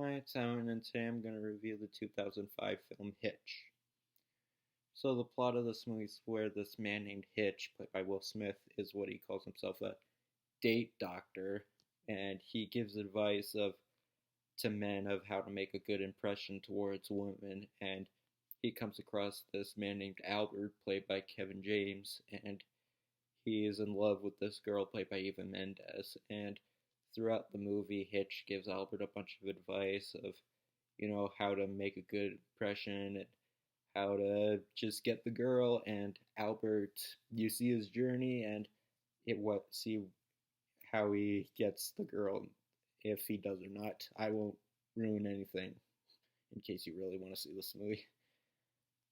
Hi, it's Alan, and today I'm going to review the 2005 film Hitch. So, the plot of this movie is where this man named Hitch, played by Will Smith, is what he calls himself a date doctor, and he gives advice to men of how to make a good impression towards women. And he comes across this man named Albert, played by Kevin James, and he is in love with this girl played by Eva Mendes. And throughout the movie, Hitch gives Albert a bunch of advice of, how to make a good impression and how to just get the girl. And Albert, you see his journey and see how he gets the girl, if he does or not. I won't ruin anything in case you really want to see this movie.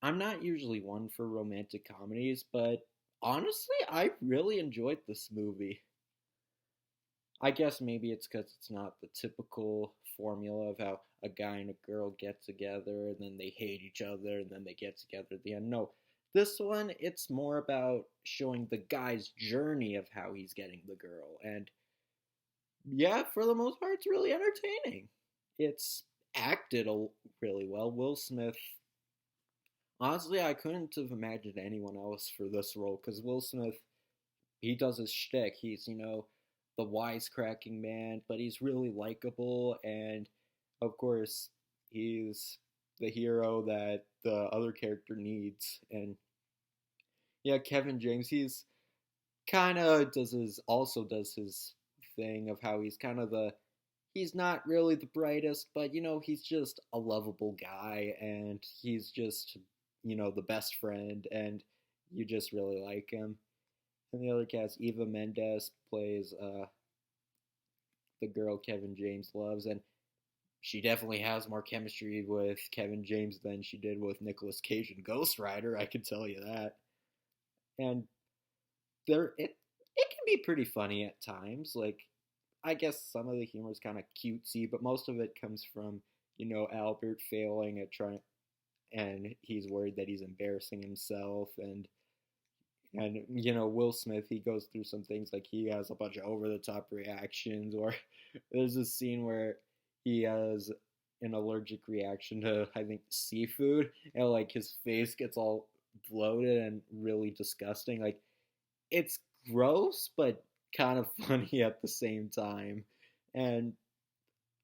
I'm not usually one for romantic comedies, but honestly, I really enjoyed this movie. I guess maybe it's because it's not the typical formula of how a guy and a girl get together and then they hate each other and then they get together at the end. No, this one, it's more about showing the guy's journey of how he's getting the girl. And yeah, for the most part, it's really entertaining. It's acted really well. Will Smith, honestly, I couldn't have imagined anyone else for this role because Will Smith, he does his shtick. He's, the wisecracking man, but he's really likable, and of course, he's the hero that the other character needs. And yeah, Kevin James, he's kind of does his thing of how he's kind of he's not really the brightest, but he's just a lovable guy, and he's just the best friend, and you just really like him. And the other cast, Eva Mendes plays the girl Kevin James loves, and she definitely has more chemistry with Kevin James than she did with Nicolas Cage in Ghost Rider. I can tell you that. And it can be pretty funny at times. Like, I guess some of the humor is kind of cutesy, but most of it comes from Albert failing at trying, and he's worried that he's embarrassing himself. And Will Smith, he goes through some things, like he has a bunch of over the top reactions, or there's this scene where he has an allergic reaction to, I think, seafood, and like his face gets all bloated and really disgusting. Like, it's gross but kind of funny at the same time. And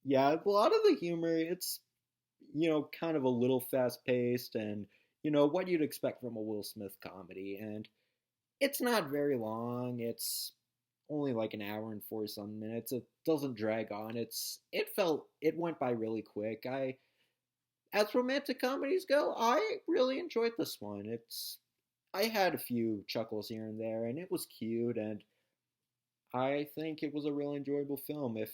yeah, a lot of the humor, it's kind of a little fast paced, and what you'd expect from a Will Smith comedy. And it's not very long. It's only like an hour and 40 some minutes. It doesn't drag on. It went by really quick. As romantic comedies go, I really enjoyed this one. I had a few chuckles here and there, and it was cute, and I think it was a really enjoyable film. If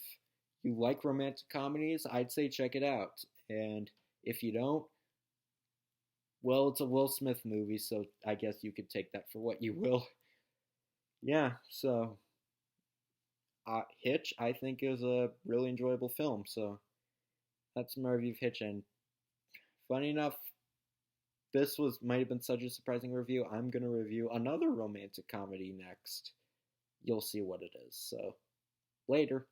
you like romantic comedies, I'd say check it out. And if you don't, well, it's a Will Smith movie, so I guess you could take that for what you will. Yeah, so Hitch, I think, is a really enjoyable film. So that's my review of Hitch. And funny enough, this might have been such a surprising review. I'm gonna review another romantic comedy next. You'll see what it is. So later.